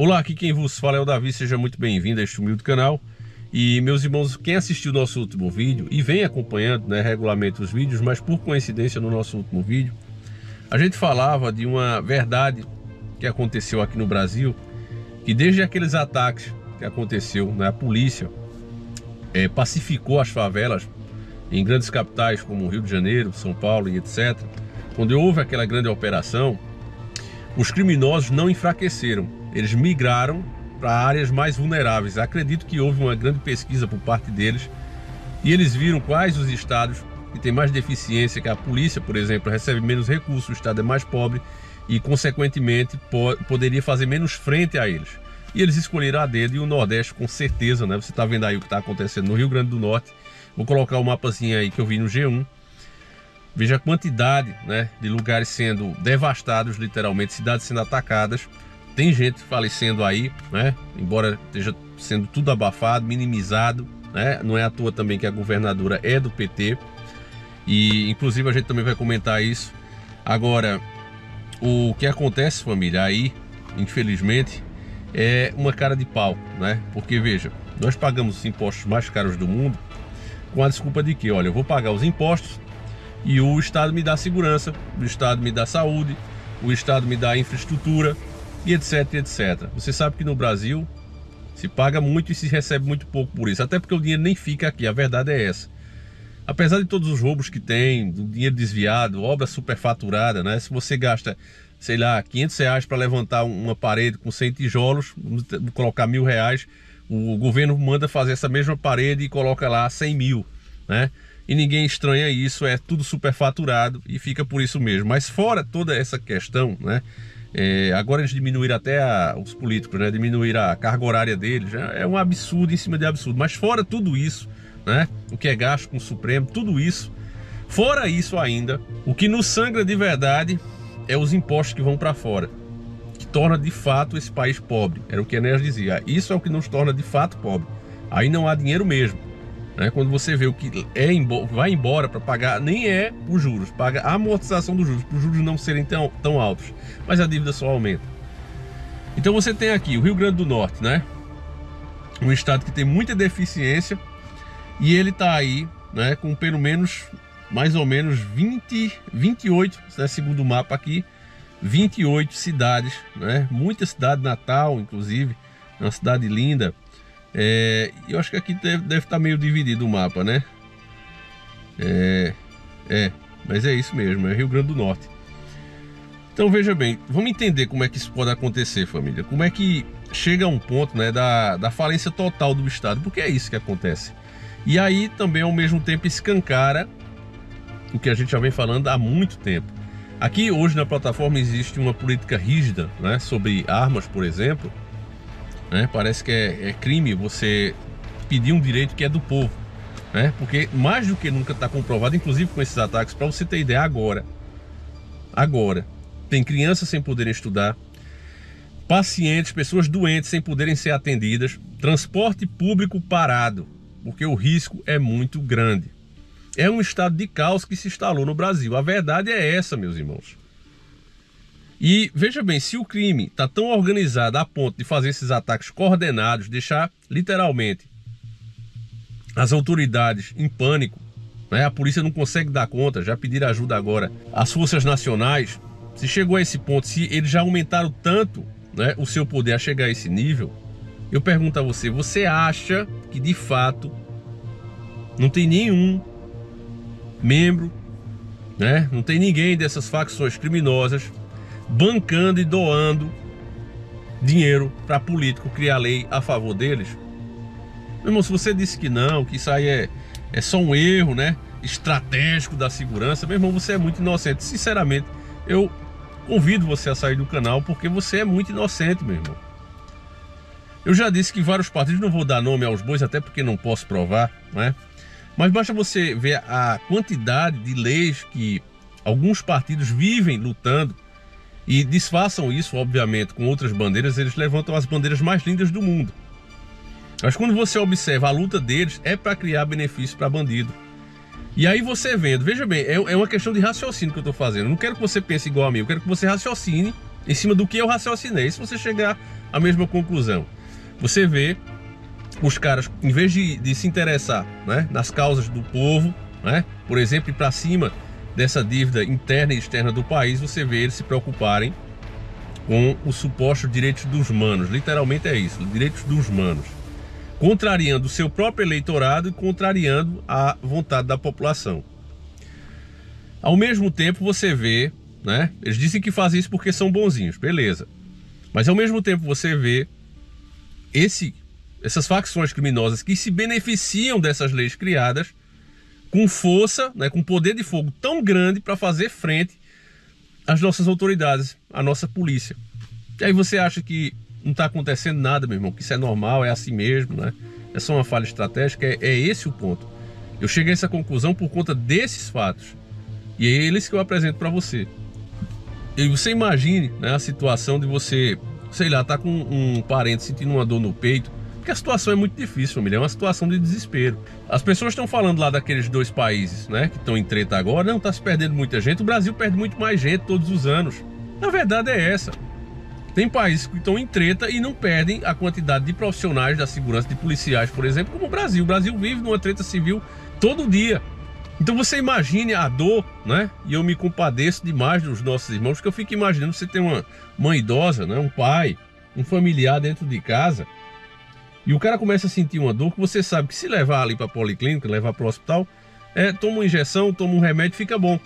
Olá, aqui quem vos fala é o Davi, seja muito bem-vindo a este humilde canal. E meus irmãos, quem assistiu o nosso último vídeo e vem acompanhando, regularmente os vídeos, mas por coincidência no nosso último vídeo, a gente falava de uma verdade que aconteceu aqui no Brasil, que desde aqueles ataques que aconteceu, a polícia pacificou as favelas em grandes capitais como Rio de Janeiro, São Paulo e etc. Quando houve aquela grande operação, os criminosos não enfraqueceram, eles migraram para áreas mais vulneráveis. Acredito que houve uma grande pesquisa por parte deles e eles viram quais os estados que têm mais deficiência, que a polícia, por exemplo, recebe menos recursos, o estado é mais pobre e, consequentemente, poderia fazer menos frente a eles. E eles escolheram a dedo, e o Nordeste, com certeza, Você está vendo aí o que está acontecendo no Rio Grande do Norte. Vou colocar o mapazinho aí que eu vi no G1. Veja a quantidade, de lugares sendo devastados, literalmente, cidades sendo atacadas. Tem gente falecendo aí, embora esteja sendo tudo abafado, minimizado, Não é à toa também que a governadora é do PT. E, inclusive, a gente também vai comentar isso. Agora, o que acontece, família, aí, infelizmente, é uma cara de pau, Porque, veja, nós pagamos os impostos mais caros do mundo com a desculpa de que, olha, eu vou pagar os impostos e o Estado me dá segurança, o Estado me dá saúde, o Estado me dá infraestrutura e etc, etc. Você sabe que no Brasil se paga muito e se recebe muito pouco por isso, até porque o dinheiro nem fica aqui, a verdade é essa. Apesar de todos os roubos que tem, do dinheiro desviado, obra superfaturada, Se você gasta, sei lá, R$500 para levantar uma parede com 100 tijolos, vamos colocar R$1.000, o governo manda fazer essa mesma parede e coloca lá 100 mil, E ninguém estranha isso, é tudo superfaturado e fica por isso mesmo. Mas fora toda essa questão, agora eles diminuíram até os políticos, diminuíram a carga horária deles, é um absurdo em cima de absurdo. Mas fora tudo isso, o que é gasto com o Supremo, tudo isso, fora isso ainda, o que nos sangra de verdade é os impostos que vão para fora, que torna de fato esse país pobre. Era o que Enéas dizia, isso é o que nos torna de fato pobre. Aí não há dinheiro mesmo. Quando você vê o que vai embora para pagar, nem é os juros, paga a amortização dos juros, para os juros não serem tão altos, mas a dívida só aumenta. Então você tem aqui o Rio Grande do Norte, um estado que tem muita deficiência, e ele está aí, com pelo menos, mais ou menos 28, segundo o mapa aqui, 28 cidades, muita cidade, Natal inclusive, uma cidade linda. Eu acho que aqui deve estar meio dividido o mapa, mas é isso mesmo, é Rio Grande do Norte. Então veja bem, vamos entender como é que isso pode acontecer, família. Como é que chega a um ponto, da falência total do Estado, porque é isso que acontece. E aí também ao mesmo tempo escancara o que a gente já vem falando há muito tempo. Aqui hoje na plataforma existe uma política rígida, sobre armas, por exemplo. Parece que é crime você pedir um direito que é do povo, porque mais do que nunca está comprovado, inclusive com esses ataques, para você ter ideia, agora tem crianças sem poderem estudar, pacientes, pessoas doentes sem poderem ser atendidas, transporte público parado, porque o risco é muito grande. É um estado de caos que se instalou no Brasil, a verdade é essa, meus irmãos. E veja bem, se o crime está tão organizado a ponto de fazer esses ataques coordenados, deixar literalmente as autoridades em pânico, a polícia não consegue dar conta, já pediram ajuda agora às forças nacionais, se chegou a esse ponto, se eles já aumentaram tanto o seu poder a chegar a esse nível, eu pergunto a você, você acha que de fato não tem nenhum membro, não tem ninguém dessas facções criminosas bancando e doando dinheiro para político criar lei a favor deles? Meu irmão, se você disse que não, que isso aí é só um erro, estratégico da segurança, meu irmão, você é muito inocente. Sinceramente, eu convido você a sair do canal, porque você é muito inocente, meu irmão. Eu já disse que vários partidos, não vou dar nome aos bois, até porque não posso provar, mas basta você ver a quantidade de leis que alguns partidos vivem lutando e disfarçam isso, obviamente, com outras bandeiras. Eles levantam as bandeiras mais lindas do mundo. Mas quando você observa a luta deles, é para criar benefício para bandido. E aí você vendo, veja bem, é uma questão de raciocínio que eu estou fazendo. Eu não quero que você pense igual a mim, eu quero que você raciocine em cima do que eu raciocinei. Se você chegar a mesma conclusão. Você vê os caras, em vez de se interessar, né, nas causas do povo, né, por exemplo, ir para cima dessa dívida interna e externa do país, você vê eles se preocuparem com os supostos direitos dos manos. Literalmente é isso, direitos dos manos, contrariando o seu próprio eleitorado e contrariando a vontade da população. Ao mesmo tempo você vê, né, eles dizem que fazem isso porque são bonzinhos, beleza, mas ao mesmo tempo você vê essas facções criminosas que se beneficiam dessas leis criadas com força, né, com poder de fogo tão grande para fazer frente às nossas autoridades, à nossa polícia. E aí você acha que não está acontecendo nada, meu irmão, que isso é normal, é assim mesmo, né? É só uma falha estratégica, é esse o ponto. Eu cheguei a essa conclusão por conta desses fatos. E é eles que eu apresento para você. E você imagine, né, a situação de você, sei lá, tá com um parente sentindo uma dor no peito, porque a situação é muito difícil, família, é uma situação de desespero. As pessoas estão falando lá daqueles dois países, né, que estão em treta agora, não está se perdendo muita gente, o Brasil perde muito mais gente todos os anos. A verdade é essa. Tem países que estão em treta e não perdem a quantidade de profissionais da segurança, de policiais, por exemplo, como o Brasil. O Brasil vive numa treta civil todo dia. Então você imagine a dor, né? E eu me compadeço demais dos nossos irmãos, porque eu fico imaginando você ter uma mãe idosa, né, um pai, um familiar dentro de casa, e o cara começa a sentir uma dor que você sabe que se levar ali para a policlínica, levar para o hospital, toma uma injeção, toma um remédio, fica bom.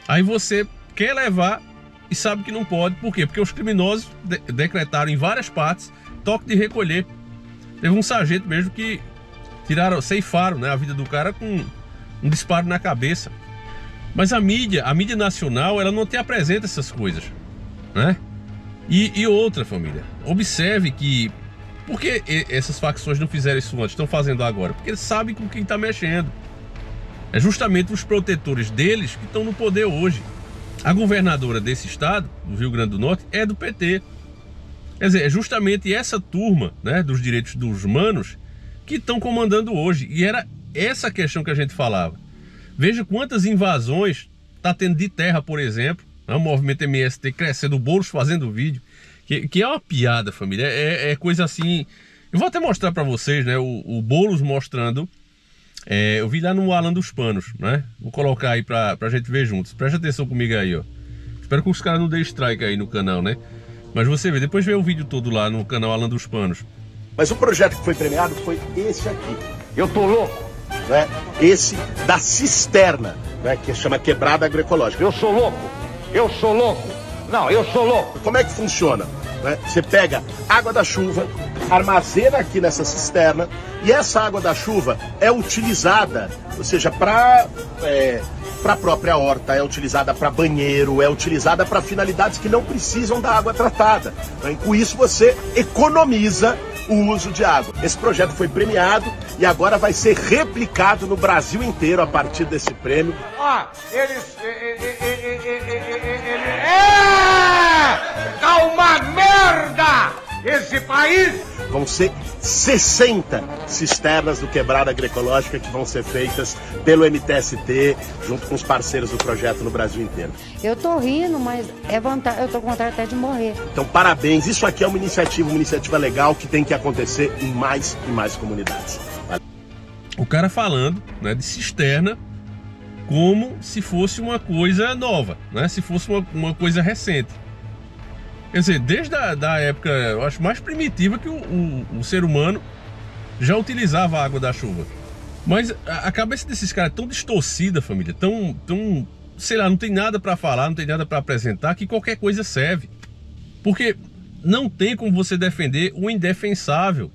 Aí você quer levar e sabe que não pode. Por quê? Porque os criminosos decretaram em várias partes toque de recolher. Teve um sargento mesmo que ceifaram, né, a vida do cara com um disparo na cabeça. Mas a mídia nacional, ela não te apresenta essas coisas, né? E outra, família, observe que por que essas facções não fizeram isso antes, estão fazendo agora? Porque eles sabem com quem está mexendo. É justamente os protetores deles que estão no poder hoje. A governadora desse estado, do Rio Grande do Norte, é do PT. Quer dizer, é justamente essa turma, né, dos direitos dos manos que estão comandando hoje. E era essa questão que a gente falava. Veja quantas invasões está tendo de terra, por exemplo, né, o movimento MST crescendo, o Boulos fazendo vídeo, que é uma piada, família, é coisa assim. Eu vou até mostrar para vocês, né, o Boulos mostrando. Eu vi lá no Alan dos Panos, né? Vou colocar aí pra gente ver juntos. Presta atenção comigo aí, ó. Espero que os caras não deem strike aí no canal, né? Mas você vê, depois vê o vídeo todo lá no canal Alan dos Panos. Mas o projeto que foi premiado foi esse aqui. Eu tô louco, né? Esse da cisterna, né? Que chama quebrada agroecológica. Eu sou louco. Eu sou louco. Não, eu sou louco. Como é que funciona? Né? Você pega água da chuva, armazena aqui nessa cisterna, e essa água da chuva é utilizada, ou seja, para a própria horta, é utilizada para banheiro, é utilizada para finalidades que não precisam da água tratada. Né? Com isso você economiza o uso de água. Esse projeto foi premiado e agora vai ser replicado no Brasil inteiro a partir desse prêmio. Tá uma merda esse país! Vão ser 60 cisternas do Quebrada Agroecológica que vão ser feitas pelo MTST, junto com os parceiros do projeto no Brasil inteiro. Eu tô rindo, mas eu tô com vontade até de morrer. Então, parabéns. Isso aqui é uma iniciativa legal que tem que acontecer em mais e mais comunidades. O cara falando, né, de cisterna como se fosse uma coisa nova, né? Se fosse uma coisa recente. Quer dizer, desde a época, eu acho, mais primitiva, que o ser humano já utilizava a água da chuva. Mas a cabeça desses caras é tão distorcida, família, tão, sei lá, não tem nada para falar, não tem nada para apresentar, que qualquer coisa serve. Porque não tem como você defender o indefensável.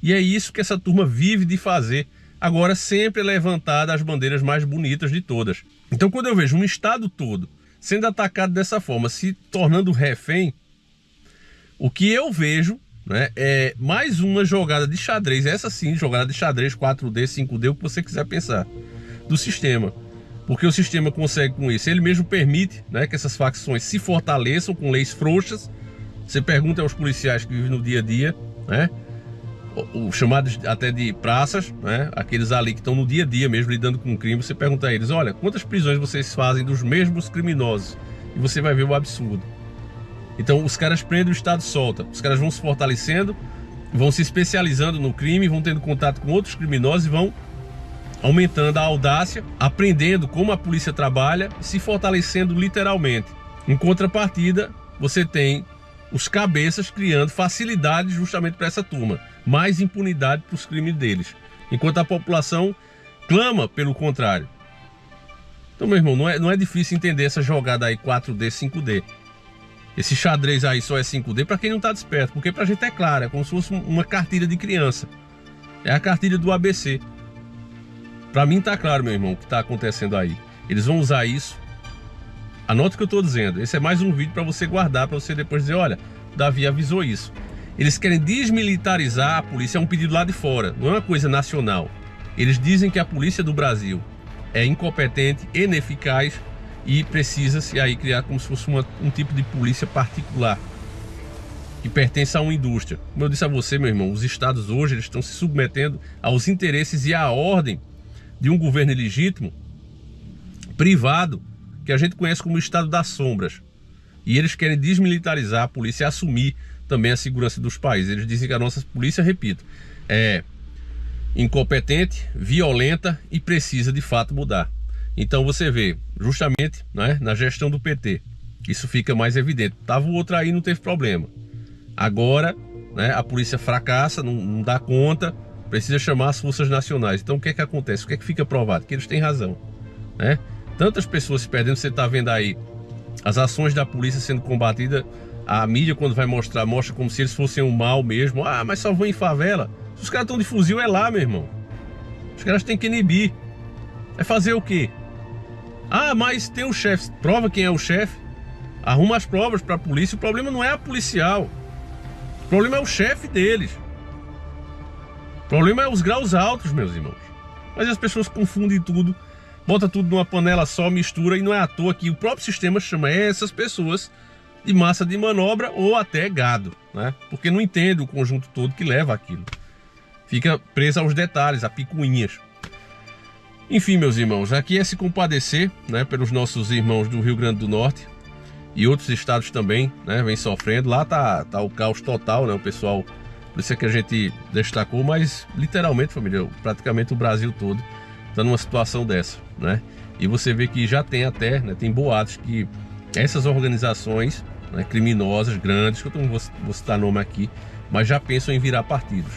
E é isso que essa turma vive de fazer. Agora sempre levantada as bandeiras mais bonitas de todas. Então, quando eu vejo um estado todo sendo atacado dessa forma, se tornando refém, o que eu vejo, né, é mais uma jogada de xadrez, essa sim, jogada de xadrez 4D, 5D, o que você quiser pensar, do sistema. Porque o sistema consegue com isso, ele mesmo permite, né, que essas facções se fortaleçam com leis frouxas. Você pergunta aos policiais que vivem no dia a dia, né, os chamados até de praças, né, aqueles ali que estão no dia a dia mesmo lidando com o crime, você pergunta a eles, olha, quantas prisões vocês fazem dos mesmos criminosos? E você vai ver o absurdo. Então os caras prendem, o Estado solta. Os caras vão se fortalecendo, vão se especializando no crime, vão tendo contato com outros criminosos e vão aumentando a audácia, aprendendo como a polícia trabalha e se fortalecendo literalmente. Em contrapartida, você tem os cabeças criando facilidades justamente para essa turma, mais impunidade para os crimes deles, enquanto a população clama pelo contrário. Então, meu irmão, não é difícil entender essa jogada aí 4D, 5D. Esse xadrez aí só é 5D para quem não está desperto, porque pra gente é claro, é como se fosse uma cartilha de criança. É a cartilha do ABC. Pra mim tá claro, meu irmão, o que tá acontecendo aí. Eles vão usar isso. Anote o que eu tô dizendo. Esse é mais um vídeo para você guardar, para você depois dizer, olha, Davi avisou isso. Eles querem desmilitarizar a polícia, é um pedido lá de fora, não é uma coisa nacional. Eles dizem que a polícia do Brasil é incompetente, ineficaz e precisa-se aí criar como se fosse um tipo de polícia particular que pertence a uma indústria. Como eu disse a você, meu irmão, os estados hoje eles estão se submetendo aos interesses e à ordem de um governo ilegítimo, privado, que a gente conhece como o Estado das Sombras. E eles querem desmilitarizar a polícia e assumir também a segurança dos países. Eles dizem que a nossa polícia, repito, é incompetente, violenta e precisa de fato mudar. Então você vê, justamente, né, na gestão do PT, isso fica mais evidente. Tava o outro aí, não teve problema. Agora, né, a polícia fracassa, não dá conta, precisa chamar as forças nacionais. Então o que é que acontece? O que é que fica provado? Que eles têm razão, né? Tantas pessoas se perdendo, você está vendo aí as ações da polícia sendo combatidas. A mídia, quando vai mostra como se eles fossem um mal mesmo. Ah, mas só vão em favela. Se os caras estão de fuzil, é lá, meu irmão. Os caras têm que inibir. É fazer o quê? Ah, mas tem o chefe. Prova quem é o chefe. Arruma as provas para a polícia. O problema não é a policial. O problema é o chefe deles. O problema é os graus altos, meus irmãos. Mas as pessoas confundem tudo. Bota tudo numa panela só, mistura, e não é à toa que o próprio sistema chama essas pessoas de massa de manobra ou até gado, né? Porque não entende o conjunto todo que leva aquilo. Fica presa aos detalhes, a picuinhas. Enfim, meus irmãos, aqui é se compadecer, né, pelos nossos irmãos do Rio Grande do Norte e outros estados também, né, vem sofrendo. Lá tá o caos total, né, o pessoal, por isso é que a gente destacou, mas literalmente, família, praticamente o Brasil todo está numa situação dessa, né? E você vê que já tem até, né, tem boatos que essas organizações, né, criminosas, grandes, que eu não vou citar nome aqui, mas já pensam em virar partidos.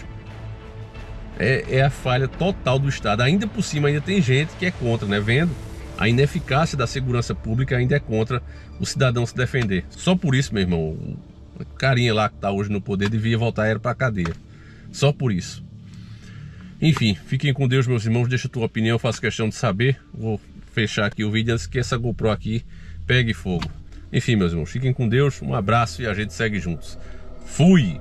É a falha total do Estado. Ainda por cima, ainda tem gente que é contra, né? Vendo a ineficácia da segurança pública, ainda é contra o cidadão se defender. Só por isso, meu irmão, o carinha lá que está hoje no poder devia voltar para a cadeia. Só por isso. Enfim, fiquem com Deus, meus irmãos. Deixa a tua opinião, eu faço questão de saber. Vou fechar aqui o vídeo antes que essa GoPro aqui pegue fogo. Enfim, meus irmãos, fiquem com Deus. Um abraço e a gente segue juntos. Fui!